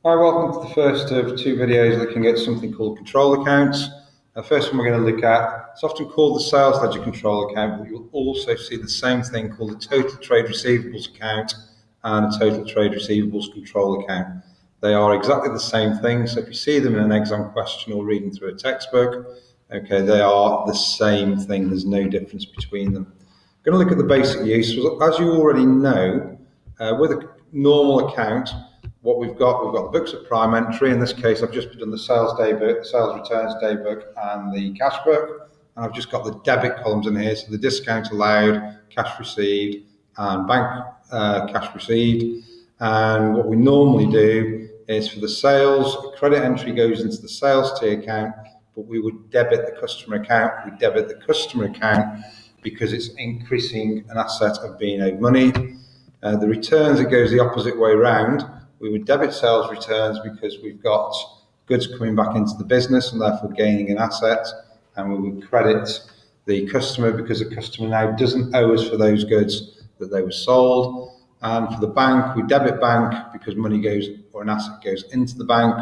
Hi, welcome to the first of two videos looking at something called control accounts. The first one we're going to look at, it's often called the sales ledger control account, but you'll also see the same thing called the total trade receivables account and a total trade receivables control account. They are exactly the same thing, so if you see them in an exam question or reading through a textbook, okay, they are the same thing, there's no difference between them. I'm going to look at the basic use. As you already know, with a normal account, what we've got the books of prime entry. In this case, I've just done the sales day book, the sales returns day book, and the cash book. And I've just got the debit columns in here, so the discount allowed, cash received, and bank cash received. And what we normally do is for the sales, credit entry goes into the sales T account, but we would debit the customer account. We debit the customer account because it's increasing an asset of being owed money. The returns, it goes the opposite way round. We would debit sales returns because we've got goods coming back into the business and therefore gaining an asset, and we would credit the customer because the customer now doesn't owe us for those goods that they were sold. And for the bank, we debit bank because money goes or an asset goes into the bank.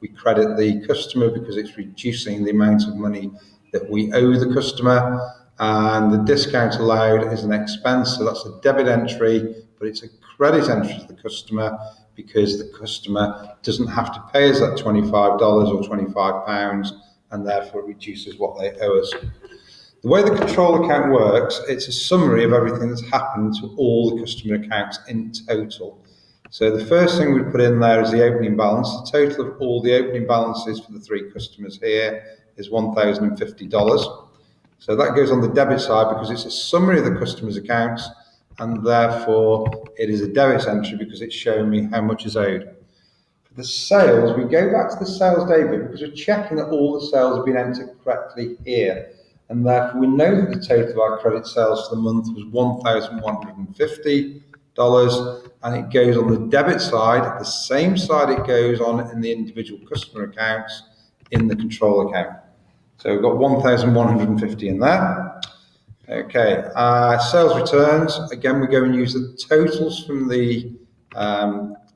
We credit the customer because it's reducing the amount of money that we owe the customer. And the discount allowed is an expense, so that's a debit entry, but it's a credit entry to the customer because the customer doesn't have to pay us that $25 or £25, and therefore it reduces what they owe us. The way the control account works, it's a summary of everything that's happened to all the customer accounts in total. So the first thing we put in there is the opening balance. The total of all the opening balances for the three customers here is $1,050. So that goes on the debit side because it's a summary of the customer's accounts, and therefore it is a debit entry because it's showing me how much is owed. For the sales, we go back to the sales day book because we're checking that all the sales have been entered correctly here. And therefore we know that the total of our credit sales for the month was $1,150, and it goes on the debit side, the same side it goes on in the individual customer accounts in the control account. So we've got 1,150 in there. Okay, sales returns. Again, we go and use the totals from the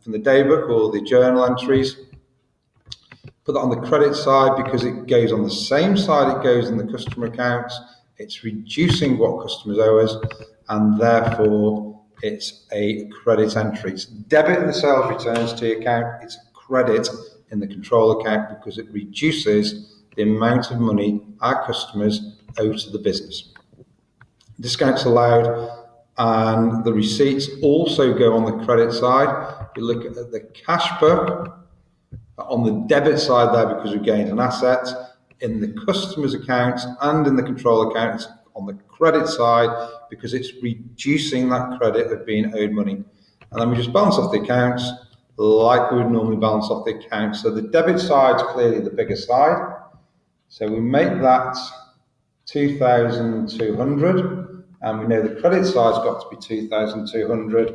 daybook or the journal entries. Put that on the credit side because it goes on the same side it goes in the customer accounts. It's reducing what customers owe us, and therefore it's a credit entry. It's debit in the sales returns to account. It's credit in the control account because it reduces the amount of money our customers owe to the business. Discounts allowed and the receipts also go on the credit side. We look at the cash book on the debit side there because we gained an asset. In the customer's accounts and in the control accounts on the credit side because it's reducing that credit of being owed money. And then we just balance off the accounts like we would normally balance off the accounts. So the debit side is clearly the bigger side. So we make that 2,200, and we know the credit side's got to be 2,200.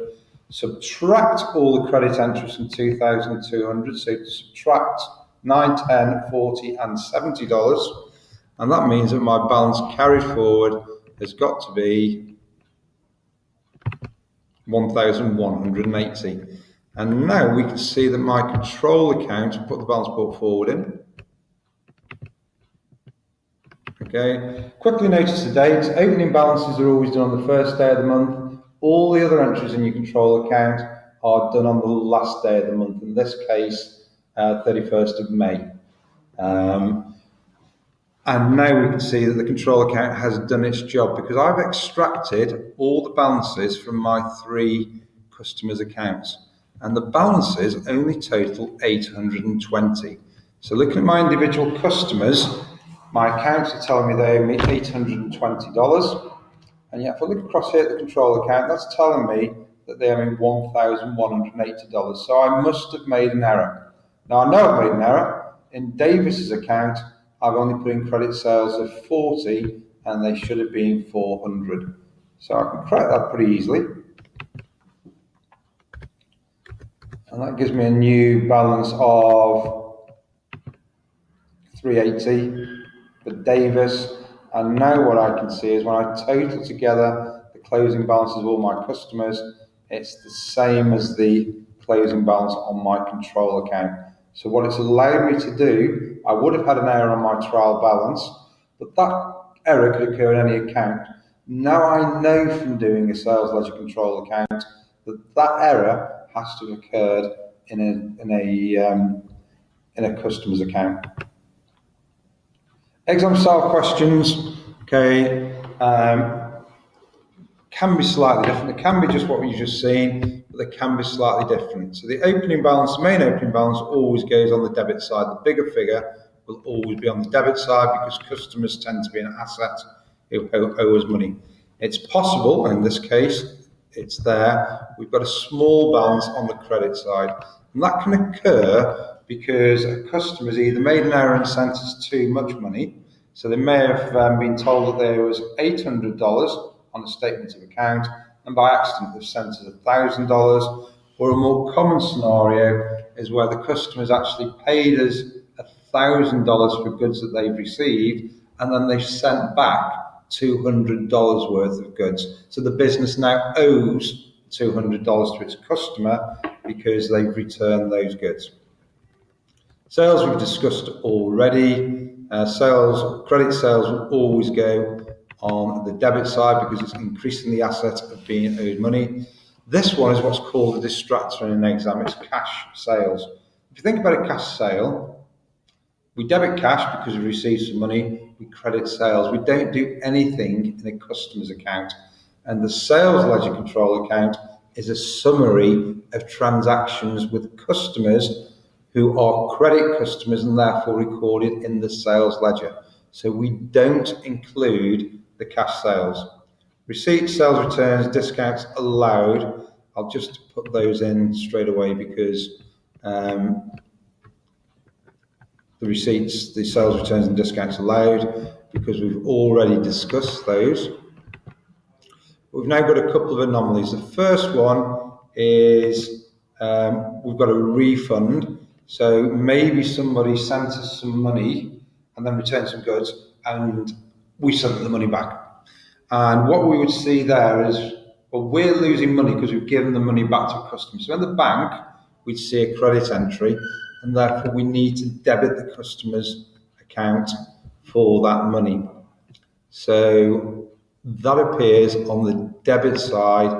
Subtract all the credit entries from 2,200, so subtract $9, $10, $40, and $70, and that means that my balance carried forward has got to be 1,180. And now we can see that my control account, put the balance brought forward in. Okay, quickly notice the dates. Opening balances are always done on the first day of the month. All the other entries in your control account are done on the last day of the month, in this case, 31st of May. And now we can see that the control account has done its job because I've extracted all the balances from my three customers' accounts, and the balances only total 820. So looking at my individual customers, my accounts are telling me they owe me $820. And yet if I look across here at the control account, that's telling me that they owe me $1,180. So I must have made an error. Now I know I've made an error. In Davis's account, I've only put in credit sales of 40 and they should have been 400. So I can correct that pretty easily. And that gives me a new balance of 380 for Davis. And now what I can see is when I total together the closing balances of all my customers, it's the same as the closing balance on my control account. So what it's allowed me to do, I would have had an error on my trial balance, but that error could occur in any account. Now I know from doing a sales ledger control account that error has to have occurred in a customer's account. Exam style questions, okay, can be slightly different. It can be just what we've just seen, but they can be slightly different. So the opening balance, the main opening balance always goes on the debit side. The bigger figure will always be on the debit side because customers tend to be an asset who owe us money. It's possible, in this case, it's there, we've got a small balance on the credit side. And that can occur because a customer's either made an error and sent us too much money. So they may have been told that there was $800 on a statement of account, and by accident they've sent us $1,000. Or a more common scenario is where the customer's actually paid us $1,000 for goods that they've received, and then they've sent back $200 worth of goods. So the business now owes $200 to its customer because they've returned those goods. Sales we've discussed already. Credit sales will always go on the debit side because it's increasing the asset of being owed money. This one is what's called a distractor in an exam. It's cash sales. If you think about a cash sale, we debit cash because we receive some money, we credit sales. We don't do anything in a customer's account. And the sales ledger control account is a summary of transactions with customers who are credit customers and therefore recorded in the sales ledger. So we don't include the cash sales. Receipts, sales returns, discounts allowed. I'll just put those in straight away because the receipts, the sales returns and discounts allowed, because we've already discussed those. We've now got a couple of anomalies. The first one is we've got a refund. So maybe somebody sent us some money and then returned some goods and we sent them the money back. And what we would see there is, well, we're losing money because we've given the money back to a customer. So in the bank, we'd see a credit entry, and therefore we need to debit the customer's account for that money. So that appears on the debit side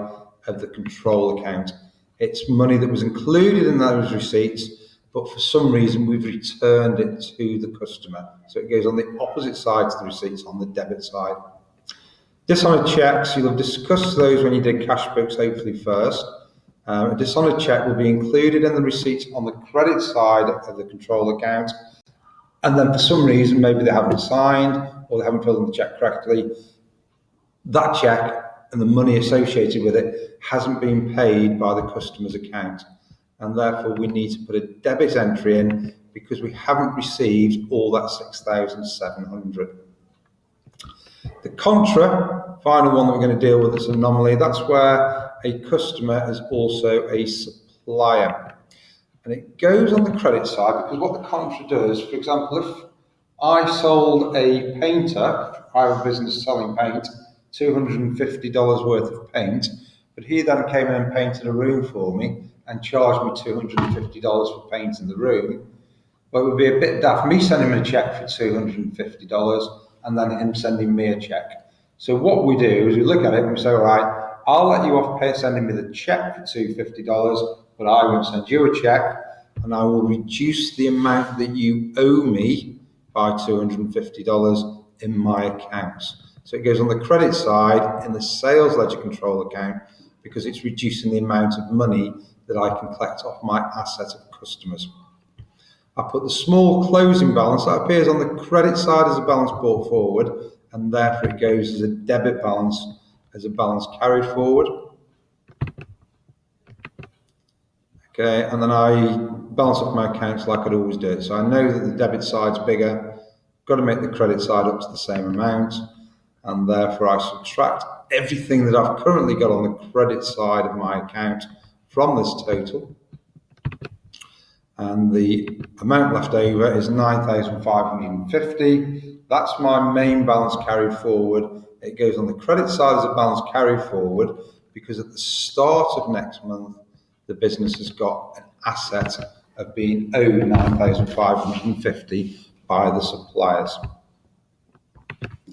of the control account. It's money that was included in those receipts, but for some reason we've returned it to the customer. So it goes on the opposite side to the receipts on the debit side. Dishonoured checks, you'll have discussed those when you did cash books, hopefully first. A dishonoured check will be included in the receipts on the credit side of the control account. And then for some reason, maybe they haven't signed or they haven't filled in the check correctly. That check and the money associated with it hasn't been paid by the customer's account. And therefore we need to put a debit entry in because we haven't received all that $6,700. The contra, final one that we're going to deal with, is anomaly. That's where a customer is also a supplier. And it goes on the credit side because what the contra does, for example, if I sold a painter, I have a business selling paint, $250 worth of paint, but he then came in and painted a room for me and charged me $250 for painting the room, well, it would be a bit daft me sending him a check for $250 and then him sending me a check. So what we do is we look at it and we say, all right, I'll let you off sending me the check for $250, but I won't send you a check, and I will reduce the amount that you owe me by $250 in my accounts. So it goes on the credit side in the sales ledger control account because it's reducing the amount of money that I can collect off my asset of customers. I put the small closing balance that appears on the credit side as a balance brought forward, and therefore it goes as a debit balance, as a balance carried forward. Okay, and then I balance up my accounts like I'd always do. So I know that the debit side's bigger, got to make the credit side up to the same amount, and therefore I subtract everything that I've currently got on the credit side of my account from this total. And the amount left over is $9,550. That's my main balance carried forward. It goes on the credit side as a balance carried forward because at the start of next month, the business has got an asset of being owed 9,550 by the suppliers.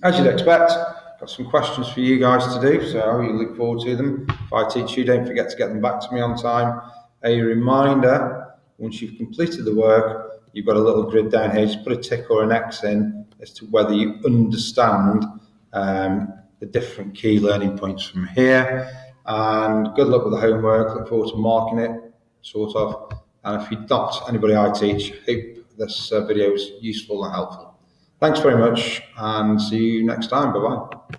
As you'd expect, got some questions for you guys to do, so you look forward to them. If I teach you, don't forget to get them back to me on time. A reminder, once you've completed the work, you've got a little grid down here, just put a tick or an X in as to whether you understand the different key learning points from here. And good luck with the homework, look forward to marking it, sort of. And if you're not anybody I teach, hope this video is useful and helpful. Thanks very much, and see you next time. Bye-bye.